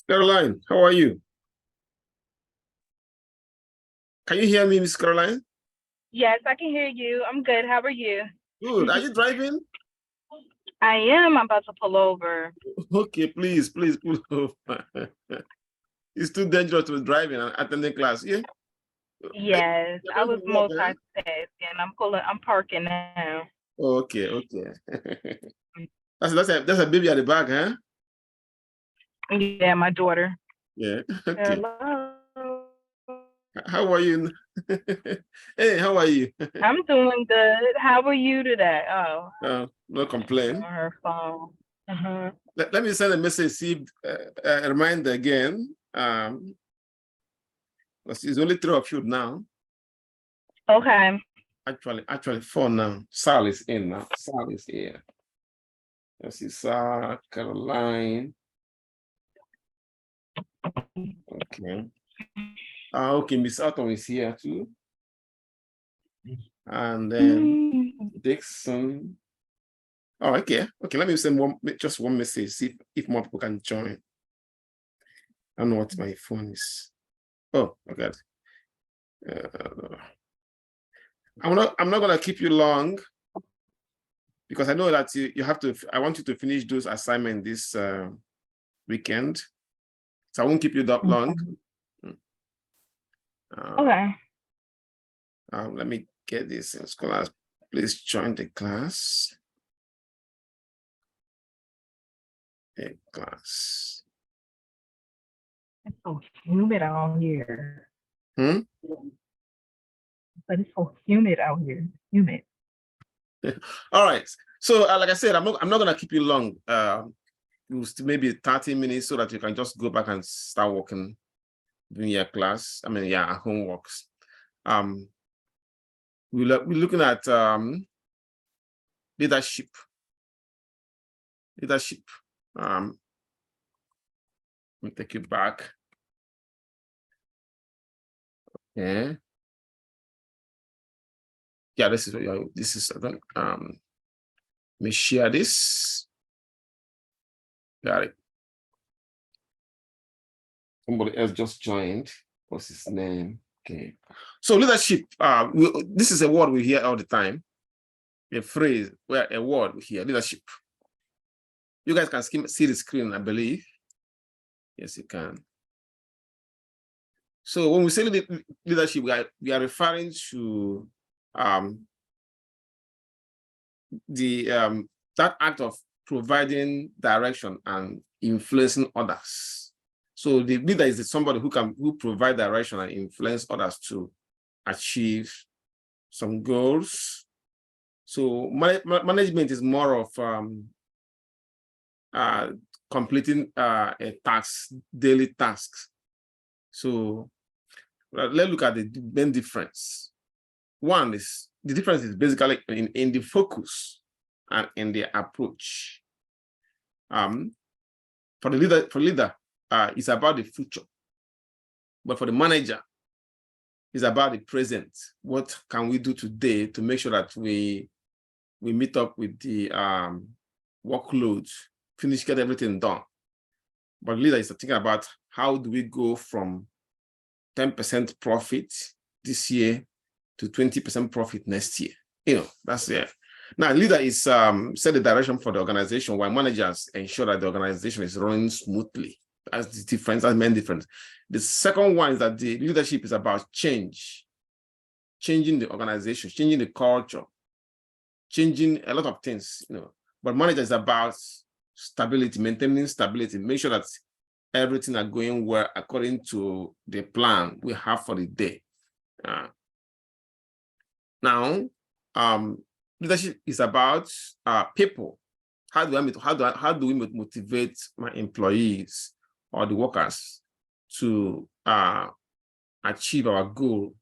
Caroline, how are you? Can you hear me, Miss Caroline? Yes, I can hear you. I'm good. How are you? Good. Are you driving? I am. I'm about to pull over. Okay, please pull over. It's too dangerous to be driving and attending class. Yeah. Yes, You're I going was to work, huh? multitasking. I'm parking now. Okay. That's a baby at the back, huh? Yeah, my daughter. Yeah. Okay. Hello. How are you? Hey, how are you? I'm doing good. How are you today? Oh, No complaint. on her phone. Uh-huh. Let me send a message, see a reminder again. Because it's only 3 of you now. Okay. Actually 4 now. Sal is in now. Sal is here. Let's see, Sal, Caroline. Okay. Okay, Miss Autumn is here too. And then Dixon. Oh, okay. Okay, let me send just one message, see if more people can join. I don't know what my phone is. Oh, okay. I'm not gonna keep you long because I know that you have to. I want you to finish those assignments this weekend, so I won't keep you that long. Okay. Let me get this in scholars. Please join the class. A class. It's so humid out here. Hmm? But it's so humid out here. Humid. All right. So, like I said, I'm not gonna keep you long. Maybe 30 minutes so that you can just go back and start working doing your class. I mean, yeah, homeworks. We're looking at leadership. Leadership. Let me take you back. Yeah. Yeah, this is let me share this. Got it. Somebody else just joined. What's his name? Okay. So leadership, this is a word we hear all the time. A phrase where a word we hear, leadership. You guys can see the screen, I believe. Yes, you can. So when we say leadership, we are referring to that act of providing direction and influencing others. So the leader is somebody who provide direction and influence others to achieve some goals. So management is more of completing a task, daily tasks. So let's look at the main difference. One is the difference is basically in the focus and in the approach. For the leader, it's about the future, but for the manager, it's about the present. What can we do today to make sure that we meet up with the workload, get everything done? But leader is thinking about how do we go from 10% profit this year to 20% profit next year. That's it. Now, leader is set the direction for the organization, while managers ensure that the organization is running smoothly. That's the difference, that's the main difference. The second one is that the leadership is about changing the organization, changing the culture, changing a lot of things, But manager is about stability, maintaining stability, make sure that everything are going well according to the plan we have for the day. Now, leadership is about people. How do we motivate my employees or the workers to achieve our goal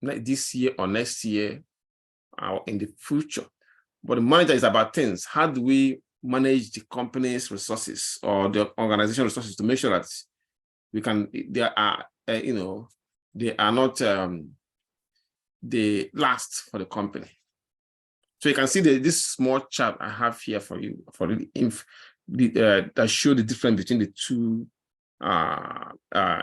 this year or next year or in the future? But the manager is about things. How do we manage the company's resources or the organization resources to make sure that they are not the last for the company? So you can see this small chart I have here for you that show the difference between the two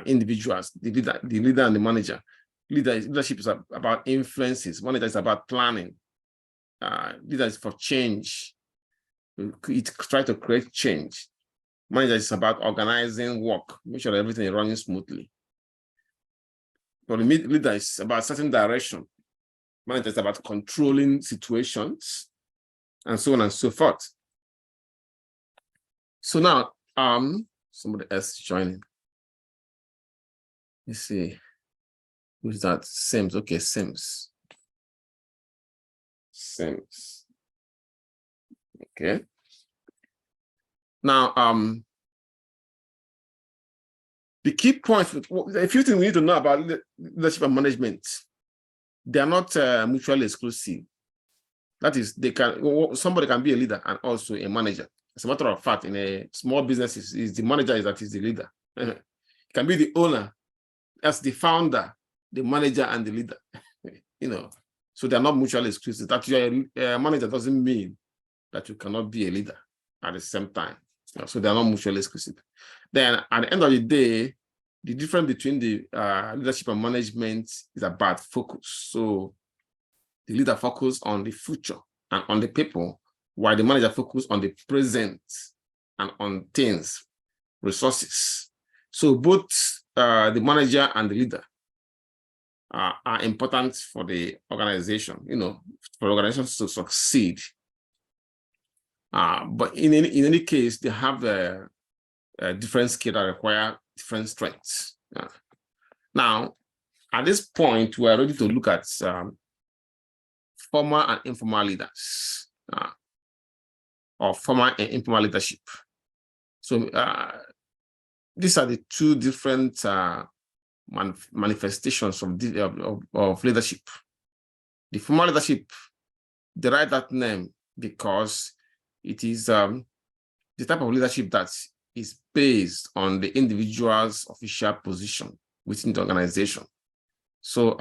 individuals, the leader and the manager. Leadership is about influences. Manager is about planning. Leader is for change. It try to create change. Manager is about organizing work, make sure that everything is running smoothly. For the leader is about certain direction. Manager is about controlling situations, and so on and so forth. So now, somebody else joining. Let's see. Who's that? Sims. Okay, Sims. Sims. Okay. Now, the key point, a few things we need to know about leadership and management. They are not mutually exclusive. That is, somebody can be a leader and also a manager. As a matter of fact, in a small business, is the manager that is the leader. It can be the owner as the founder, the manager, and the leader. So they are not mutually exclusive. That you're a manager doesn't mean that you cannot be a leader at the same time. So they are not mutually exclusive. Then at the end of the day, the difference between the leadership and management is about focus. So the leader focuses on the future and on the people, while the manager focuses on the present and on things, resources. So both the manager and the leader are important for the organization, for organizations to succeed. But in any case, they have a different skills that require different strengths. Now, at this point, we are ready to look at formal and informal leaders, or formal and informal leadership. So these are the two different manifestations of leadership. The formal leadership derived that name because it is the type of leadership that is based on the individual's official position within the organization. So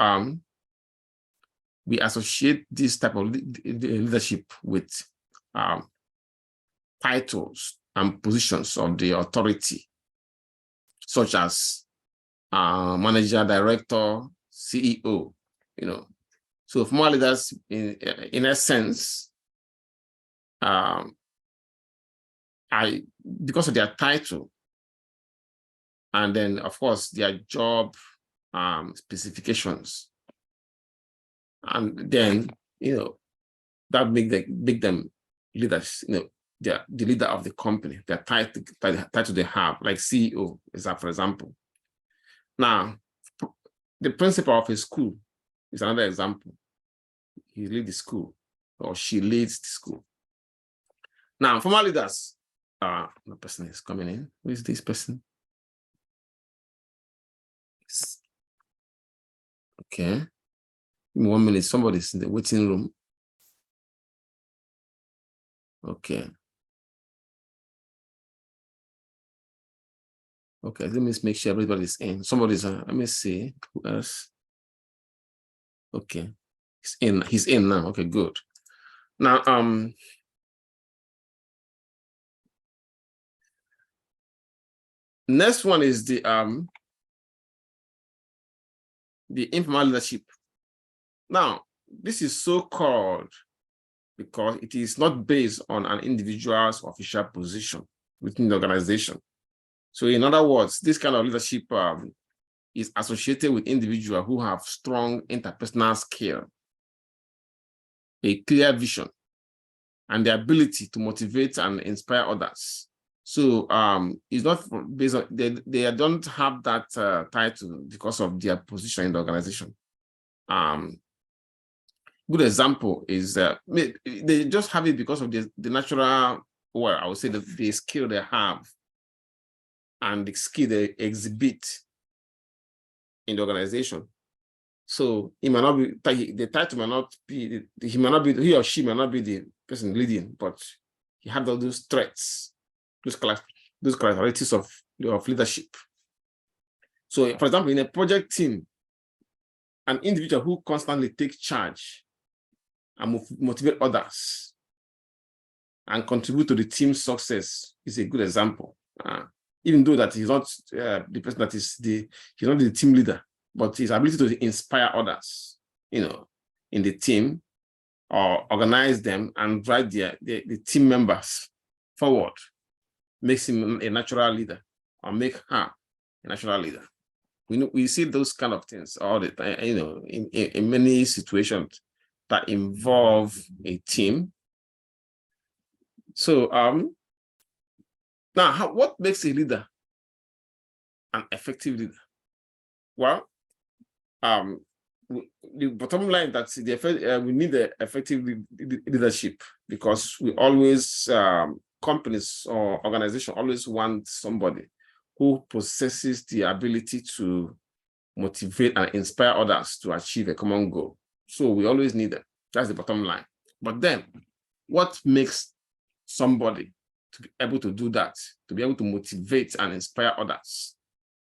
we associate this type of leadership with titles and positions of the authority, such as manager, director, CEO. So formal leaders, in essence, because of their title, and then of course their job specifications, and then that make them leaders. They're the leader of the company. Their title they have, like CEO, is that, for example. Now, the principal of a school is another example. He leads the school, or she leads the school. Now, formal leaders, the person is coming in. Who is this person? Okay. Give me 1 minute. Somebody's in the waiting room. Okay. Okay, let me make sure everybody's in. Somebody's let me see who else. Okay, he's in now. Okay, good. Now next one is the informal leadership. Now, this is so called because it is not based on an individual's official position within the organization. So in other words, this kind of leadership is associated with individuals who have strong interpersonal skill, a clear vision, and the ability to motivate and inspire others. So it's not based on, they don't have that title because of their position in the organization. Good example is they just have it because of the natural, well, I would say the skill they have and the skill they exhibit in the organization. So he might not be, the title might not be, he or she might not be the person leading, but he had all those traits, those characteristics of leadership. So, for example, in a project team, an individual who constantly takes charge and motivate others and contribute to the team's success is a good example. even though that he's not the person that is he's not the team leader, but his ability to inspire others, in the team, or organize them and drive the team members forward, makes him a natural leader, or make her a natural leader. We see those kind of things all the time, in many situations that involve a team. So now what makes a leader an effective leader? Well, the bottom line that we need the effective leadership, because we always companies or organizations always want somebody who possesses the ability to motivate and inspire others to achieve a common goal. So we always need them. That's the bottom line. But then, what makes somebody to be able to do that, to be able to motivate and inspire others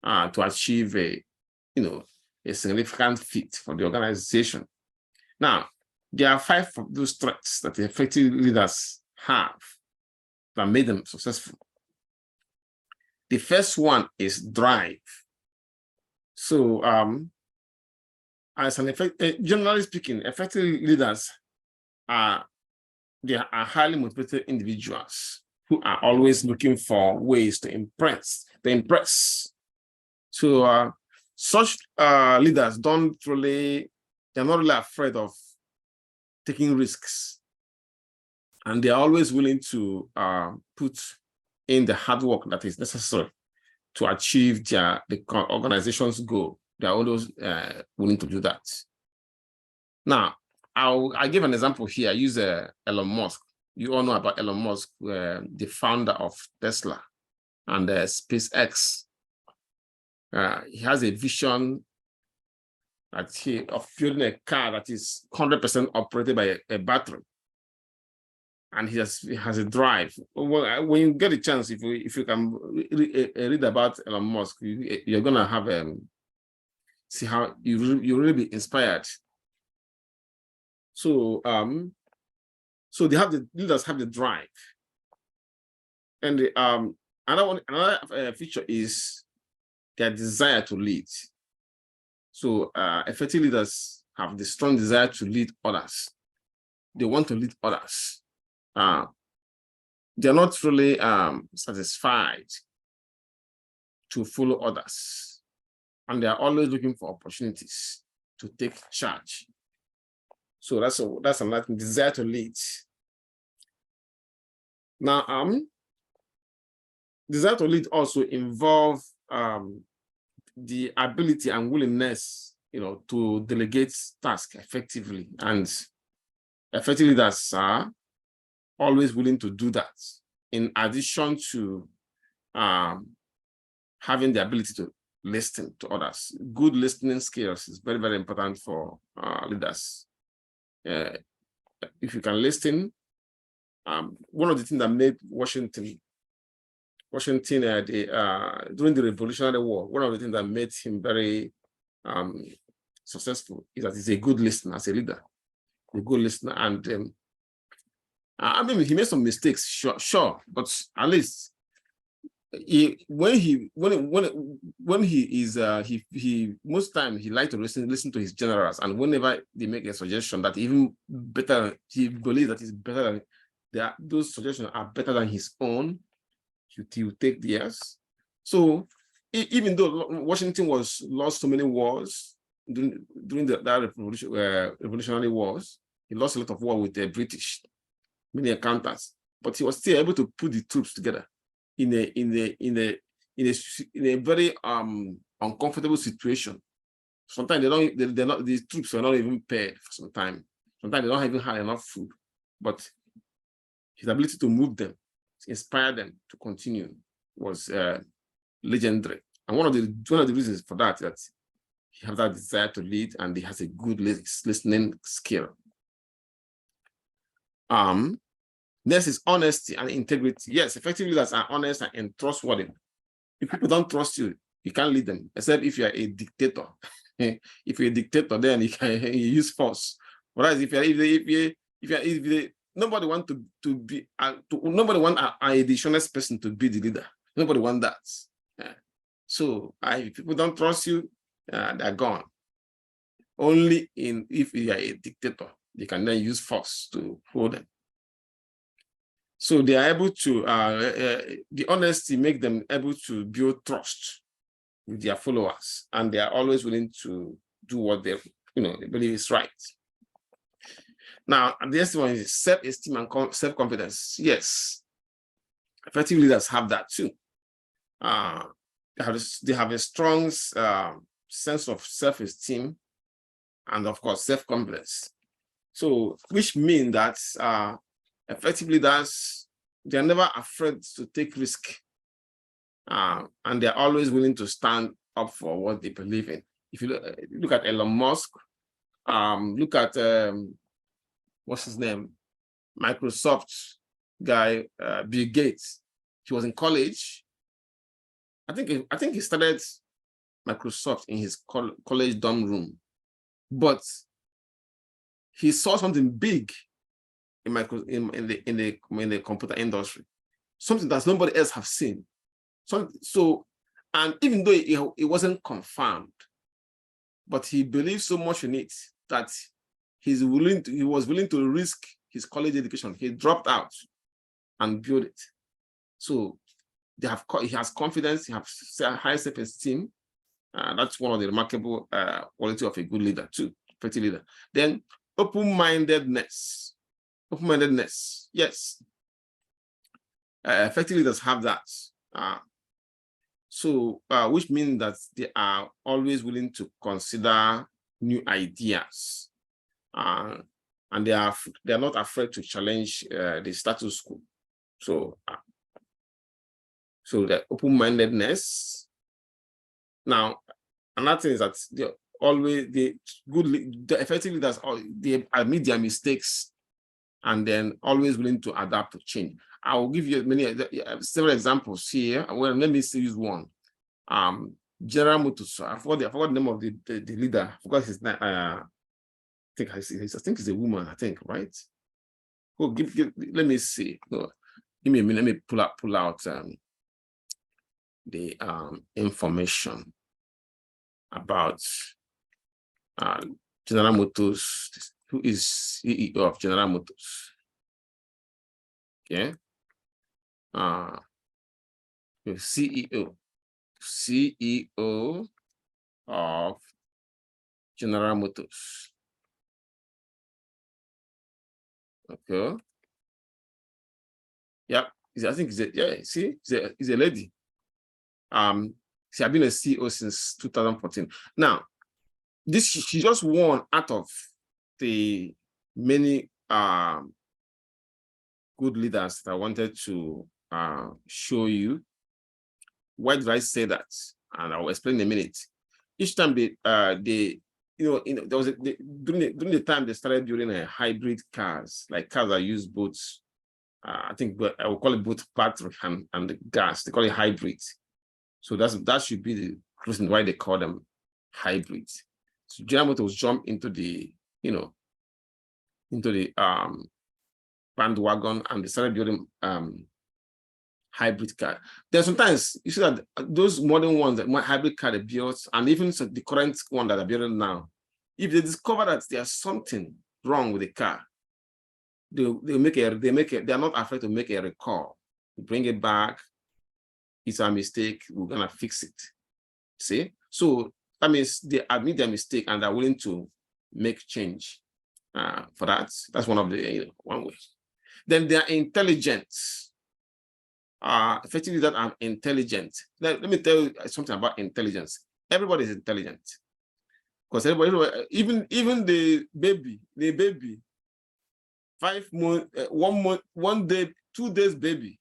to achieve a significant feat for the organization? Now, there are 5 of those traits that the effective leaders have that made them successful. The first one is drive. So, generally speaking, effective leaders are highly motivated individuals who are always looking for ways to impress. So, such leaders they're not really afraid of taking risks, and they're always willing to put in the hard work that is necessary to achieve the organization's goal. They're always willing to do that. Now, I'll give an example here. I use Elon Musk. You all know about Elon Musk, the founder of Tesla and SpaceX. He has a vision of building a car that is 100% operated by a battery. And he has a drive. Well, when you get a chance, if you can read about Elon Musk, you're gonna have see how you really be inspired. So so the leaders have the drive, and another feature is their desire to lead. So effective leaders have the strong desire to lead others. They want to lead others. They're not really satisfied to follow others, and they are always looking for opportunities to take charge. So that's another desire to lead. Now, desire to lead also involve the ability and willingness, to delegate tasks effectively, and effective leaders are always willing to do that, in addition to having the ability to listen to others. Good listening skills is very, very important for leaders. If you can listen, one of the things that made Washington during the Revolutionary War, one of the things that made him very successful is that he's a good listener as a leader, a good listener. And I mean, he made some mistakes, sure, but at least when he most time he liked to listen to his generals, and whenever they make a suggestion that even better, he believes that is better than those suggestions are better than his own, he will take theirs. So even though Washington lost so many wars during that revolutionary wars, he lost a lot of war with the British, many encounters, but he was still able to put the troops together in a very uncomfortable situation. Sometimes the troops are not even paid for some time. Sometimes they don't even have enough food, but his ability to move them, to inspire them to continue, was legendary. And one of the reasons for that is that he has that desire to lead, and he has a good listening skill. Next is honesty and integrity. Yes, effective leaders are honest and trustworthy. If people don't trust you, you can't lead them, except if you're a dictator. If you're a dictator, then you use force. Whereas if nobody want to be nobody want a dishonest person to be the leader. Nobody wants that. So if people don't trust you, they're gone. Only if you are a dictator, they can then use force to hold them. So they are able to, the honesty make them able to build trust with their followers, and they are always willing to do what they believe is right. Now, the next one is self-esteem and self-confidence. Yes, effective leaders have that too. They have a strong sense of self-esteem and, of course, self-confidence. So, which means that effective leaders, they're never afraid to take risk, and they're always willing to stand up for what they believe in. If you look at Elon Musk, look at what's his name, Microsoft guy, Bill Gates. He was in college. I think he started Microsoft in his college dorm room, but he saw something big in the computer industry, something that nobody else have seen. So, and even though it wasn't confirmed, but he believed so much in it that he was willing to risk his college education. He dropped out and built it. So he has confidence, he has high self-esteem. That's one of the remarkable quality of a good leader too, effective leader. Then open-mindedness. Open-mindedness, yes. Effective leaders have that. Which means that they are always willing to consider new ideas, and they are not afraid to challenge the status quo. So the open-mindedness. Now, another thing is that the effective leaders, they admit their mistakes and then always willing to adapt to change. I will give you several examples here. Well, let me use one. General Motors. I forgot the name of the leader. I forgot his name. I think it's a woman. I think, right? Oh, let me see. No, give me a minute. Let me pull out the information about General Motors. Who is CEO of General Motors? Okay. CEO of General Motors. Okay. Yep. I think he's a lady. She has been a CEO since 2014. Now, she just one out of the many good leaders that I wanted to show you. Why did I say that? And I'll explain in a minute. Each time there was during the time they started building hybrid cars, like cars that use both. I think I will call it both battery and the gas. They call it hybrid. So that should be the reason why they call them hybrid. So General Motors jumped into the bandwagon, and they started building hybrid car. Then sometimes you see that those modern ones, that hybrid car they built, and even the current one that are building now, if they discover that there's something wrong with the car, they are not afraid to make a recall, bring it back. It's a mistake, we're gonna fix it. See? So that means they admit their mistake and are willing to make change for that. That's one of the one way. Then they are intelligent. Effectively, that I'm intelligent. Let me tell you something about intelligence. Everybody is intelligent, because everybody, even the baby, 5 months, 1 month, 1 day, 2 days baby,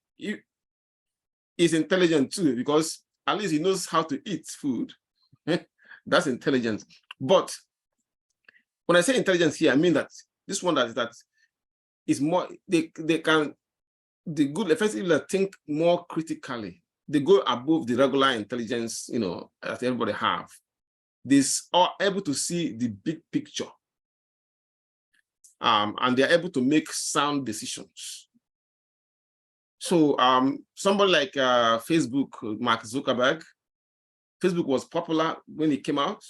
is intelligent too, because at least he knows how to eat food. That's intelligence. But when I say intelligence here, I mean that this one that is more, the good effectively think more critically. They go above the regular intelligence, that everybody have. They are able to see the big picture. And they're able to make sound decisions. So somebody like Facebook, Mark Zuckerberg, Facebook was popular when it came out,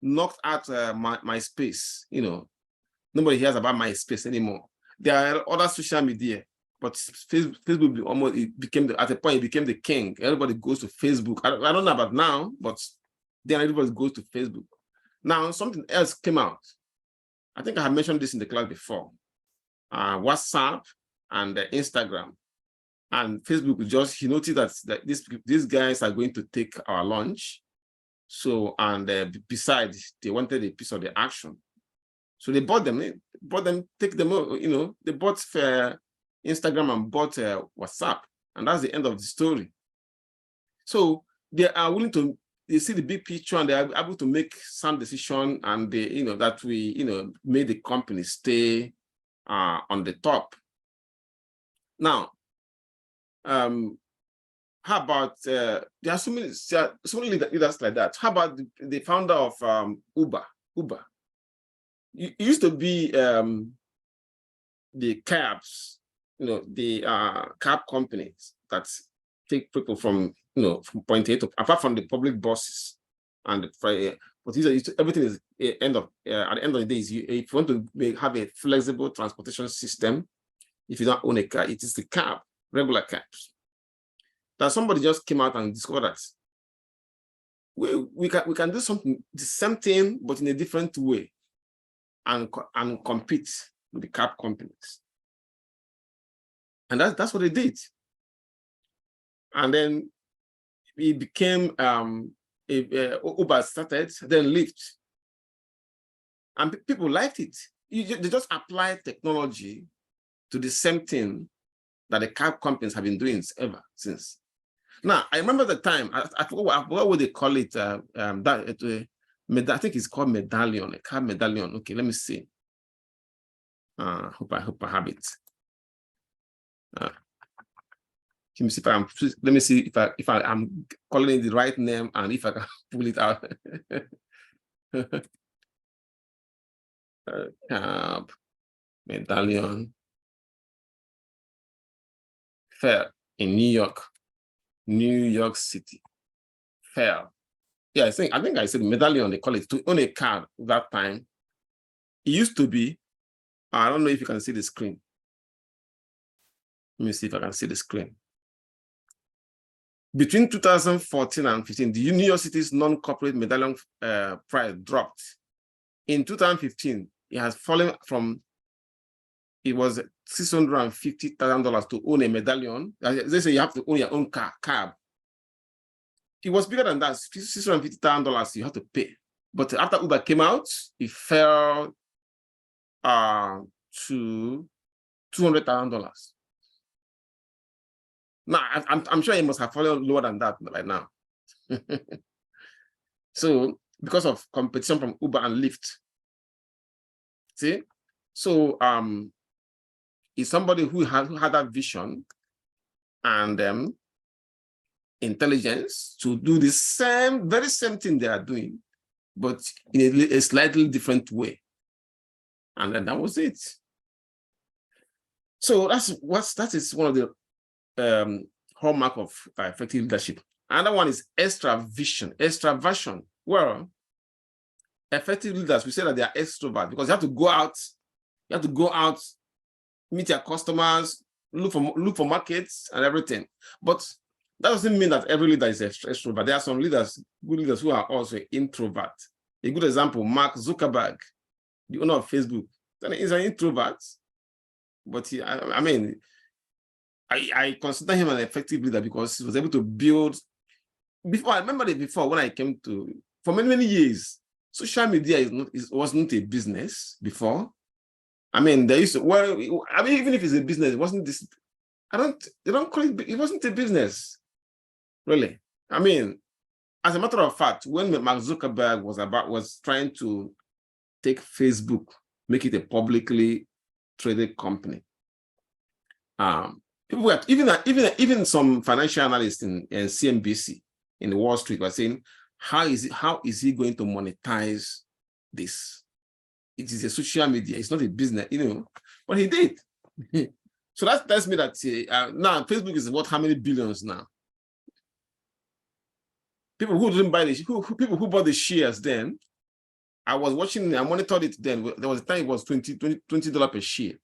knocked out MySpace. You know, nobody hears about MySpace anymore. There are other social media, but Facebook almost at a point it became the king. Everybody goes to Facebook. I don't know about now, but then everybody goes to Facebook. Now something else came out. I think I have mentioned this in the class before. WhatsApp and Instagram. And Facebook he noticed that these guys are going to take our lunch. So, and besides, they wanted a piece of the action. So they bought them, take them, you know, they bought Instagram and bought WhatsApp. And that's the end of the story. So they are willing to, they see the big picture and they are able to make some decision, and they, you know, that we, you know, made the company stay on the top. Now, how about there are so many leaders like that. How about the founder of Uber? It used to be the cabs, you know, the cab companies that take people from, you know, from point A to, apart from the public buses and the but everything is at the end of the day, if you want to have a flexible transportation system, if you don't own a car, it is the cab, regular cabs. That somebody just came out and discovered that we can do something, the same thing, but in a different way, and compete with the cab companies. And that's what they did. And then it became Uber started, then Lyft. And people liked it. They just applied technology to the same thing that the cab companies have been doing ever since. Now, I remember the time, I forgot what they call it, I think it's called medallion, a cab medallion. Okay, let me see. Hope I have it. Let me see if I'm calling it the right name and if I can pull it out. Cab medallion fair in New York City fair. Yeah, I think I said medallion, they call it, to own a car that time. It used to be, I don't know if you can see the screen. Let me see if I can see the screen. Between 2014 and 15, the New York City's non-corporate medallion price dropped. In 2015, it has fallen from, it was $650,000 to own a medallion. They say you have to own your own cab. It was bigger than that, $650,000 you have to pay. But after Uber came out, it fell to $200,000. Now, I'm sure it must have fallen lower than that right now. So, because of competition from Uber and Lyft. See? So, it's somebody who had that vision and intelligence to do the very same thing they are doing, but in a slightly different way. And then that was it. So that is one of the hallmark of effective leadership. Another one is extraversion. Well, effective leaders, we say that they are extrovert because you have to go out, meet your customers, look for markets and everything. But that doesn't mean that every leader is extrovert. There are some good leaders who are also introvert. A good example, Mark Zuckerberg, the owner of Facebook, is an introvert. But I consider him an effective leader because he was able to build. I remember when I came to, for many years, social media wasn't a business before. They used to, even if it's a business, it wasn't this, they don't call it, it wasn't a business, really. As a matter of fact, when Mark Zuckerberg was trying to take Facebook, make it a publicly traded company, people were, even some financial analysts in CNBC in Wall Street were saying, how is he going to monetize this? It is a social media, it's not a business, but he did. So that tells me that now Facebook is worth how many billions now? People who didn't buy the people who bought the shares then, I was watching, I monitored it then. There was a time it was $20 per share.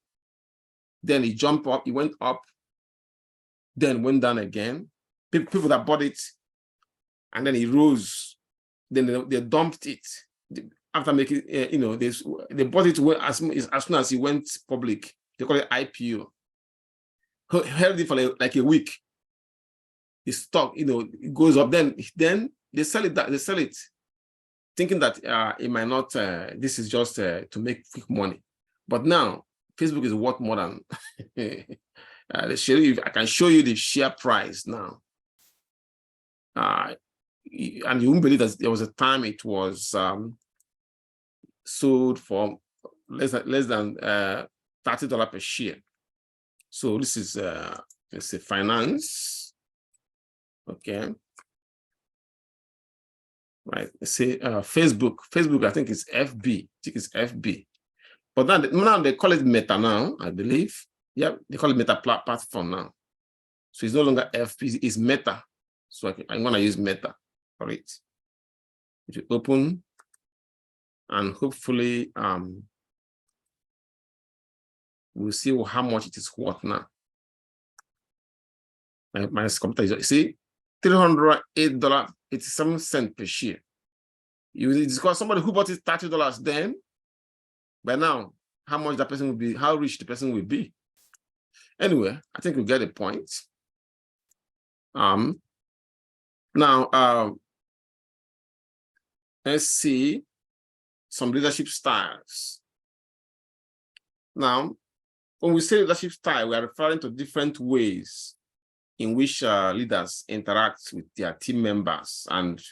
Then it jumped up, it went up, then went down again. People that bought it, and then it rose. Then they dumped it after making, they bought it as soon as it went public. They call it IPO. Held it for like a week. The stock, it goes up. Then they sell it. They sell it, thinking that it might not. This is just to make quick money. But now Facebook is worth more than. I can show you the share price now. And you won't believe that there was a time it was sold for less than $30 per share. So this is let's say finance. Okay. Right. Let's say Facebook. Facebook, I think it's FB. I think it's FB. But now they call it Meta now, I believe. Yeah, they call it Meta platform now. So it's no longer FB, it's Meta. So I'm going to use Meta for it. If you open, and hopefully we'll see how much it is worth now. My computer is, you see, $308.87 per share. You discuss somebody who bought it $30 then, by now, how much that person will be, how rich the person will be. Anyway, I think we get the point. Now, let's see some leadership styles. Now, when we say leadership style, we are referring to different ways in which leaders interact with their team members and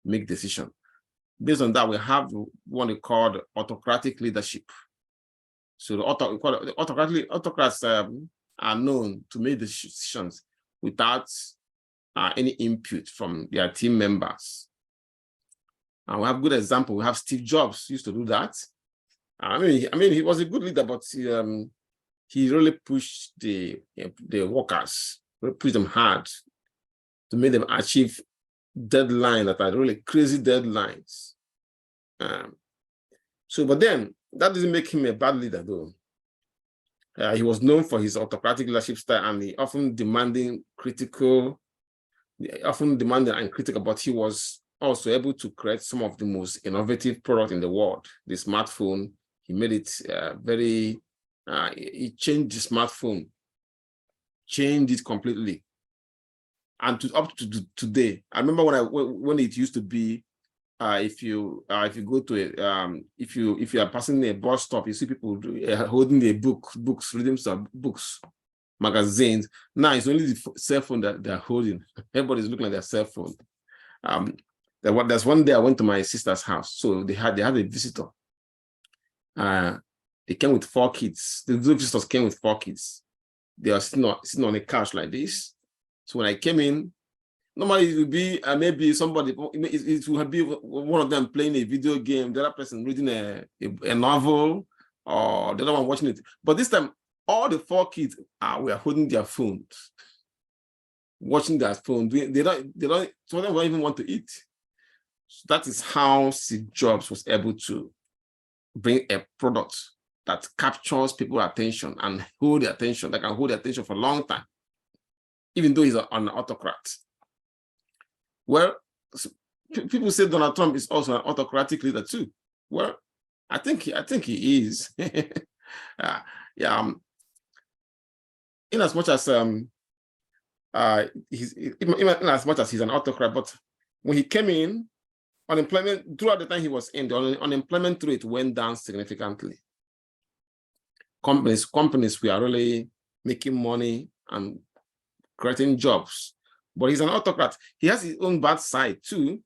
make decisions. Based on that, we have what we call autocratic leadership. So the autocrats are known to make decisions without any input from their team members. And we have good example. We have Steve Jobs used to do that. I mean, he was a good leader, but he really pushed the workers, really pushed them hard to make them achieve deadlines that are really crazy deadlines. But then that doesn't make him a bad leader, though. He was known for his autocratic leadership style, and he often demanding and critical, but he was also able to create some of the most innovative products in the world. The smartphone, he made it he changed the smartphone, changed it completely. And up to today, I remember when it used to be, if you go to if you are passing a bus stop, you see people holding a books, reading some books, magazines. Now it's only the cell phone that they're holding. Everybody's looking at their cell phone. There's one day I went to my sister's house, so they had a visitor. They came with 4 kids. The visitors came with 4 kids. They are sitting on a couch like this. So when I came in, normally it would be maybe somebody, it would be one of them playing a video game, the other person reading a novel, or the other one watching it. But this time, all the 4 kids were holding their phones, watching their phone. Some of them don't even want to eat. So that is how Steve Jobs was able to bring a product that captures people's attention and hold their attention. That can hold their attention for a long time, even though he's an autocrat. Well, people say Donald Trump is also an autocratic leader too. Well, I think he is. In as much as he's an autocrat, but when he came in, unemployment throughout the time he was in, the unemployment rate went down significantly. Companies were really making money and creating jobs. But he's an autocrat. He has his own bad side too,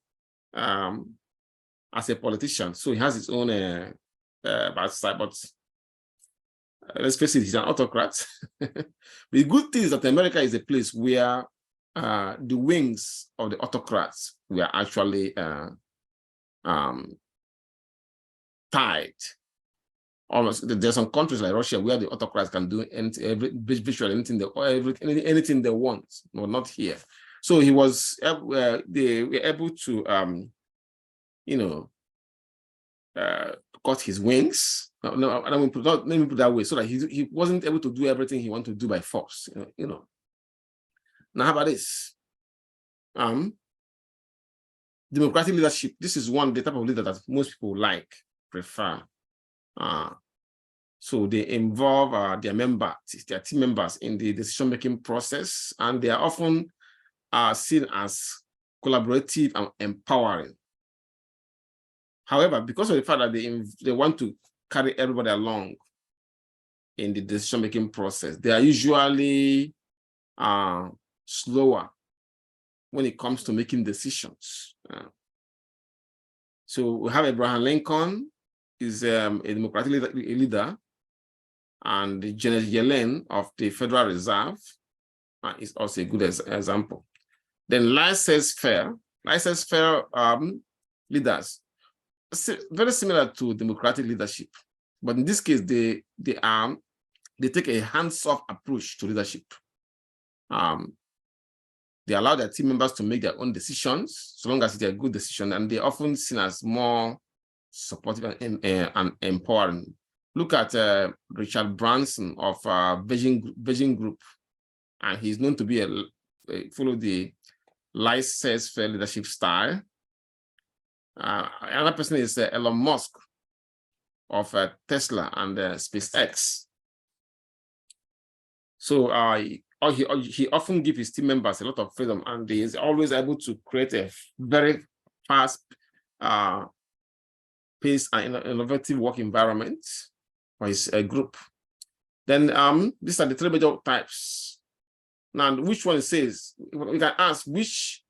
as a politician. So he has his own bad side. But let's face it, he's an autocrat. The good thing is that America is a place where the wings of the autocrats were actually tied. almost there's some countries like Russia where the autocrats can do virtually anything they want. No, not here. So they were able to cut his wings. No, let me put it that way, so that he wasn't able to do everything he wanted to do by force. Now, how about this? Democratic leadership. This is the type of leader that most people prefer. So they involve their team members in the decision-making process, and they are often seen as collaborative and empowering. However, because of the fact that they want to carry everybody along in the decision-making process, they are usually slower when it comes to making decisions. So we have Abraham Lincoln, is a democratic leader, and Janet Yellen of the Federal Reserve is also a good example. Then laissez-faire leaders, very similar to democratic leadership, but in this case, they take a hands-off approach to leadership. They allow their team members to make their own decisions, so long as they're good decisions, and they're often seen as more supportive and empowering. Look at Richard Branson of Virgin Group, and he's known to be follow the laissez-faire leadership style. Another person is Elon Musk of Tesla and SpaceX. So he often gives his team members a lot of freedom, and he is always able to create a very fast pace and innovative work environment for his group. Then these are the three major types. Now, which one says, we can ask which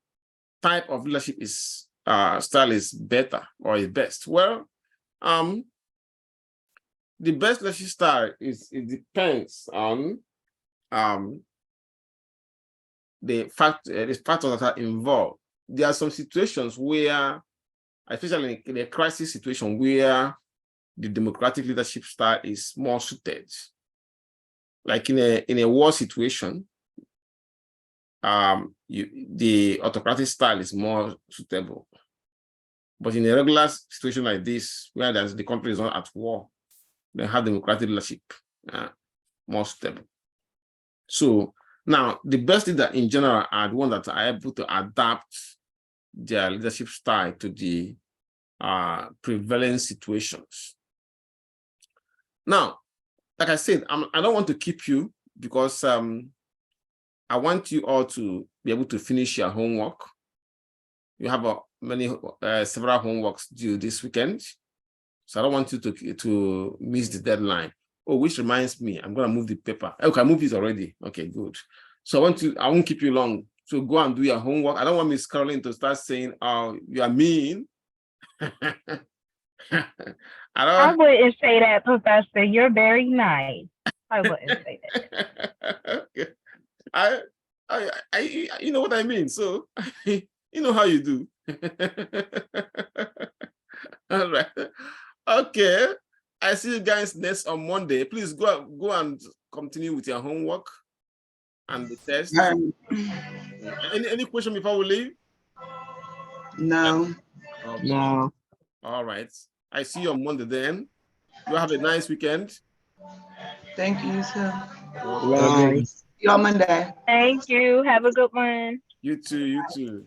type of leadership style is better or is best? Well, the best leadership style it depends on the factors that are involved. There are some situations where, especially in a crisis situation, where the democratic leadership style is more suited. Like in a war situation, the autocratic style is more suitable. But in a regular situation like this, where the country is not at war, they have democratic leadership more suitable. So now, the best leader in general are the ones that are able to adapt their leadership style to the prevailing situations. Now, like I said, I don't want to keep you because I want you all to be able to finish your homework. You have several homeworks due this weekend, so I don't want you to miss the deadline. Oh, which reminds me, I'm going to move the paper. Okay, I moved it already. Okay, good. So I won't keep you long. So go and do your homework. I don't want Miss Caroline to start saying, "Oh, you are mean." I wouldn't say that, Professor. You're very nice. I wouldn't say that. Okay. I you know what I mean. So you know how you do. All right. Okay. I see you guys next on Monday. Please go and continue with your homework and the test. Any question before we leave? No. Okay. No. All right. I see you on Monday then. You have a nice weekend. Thank you, sir. Bye. See you on Monday. Thank you. Have a good one. You too. You too.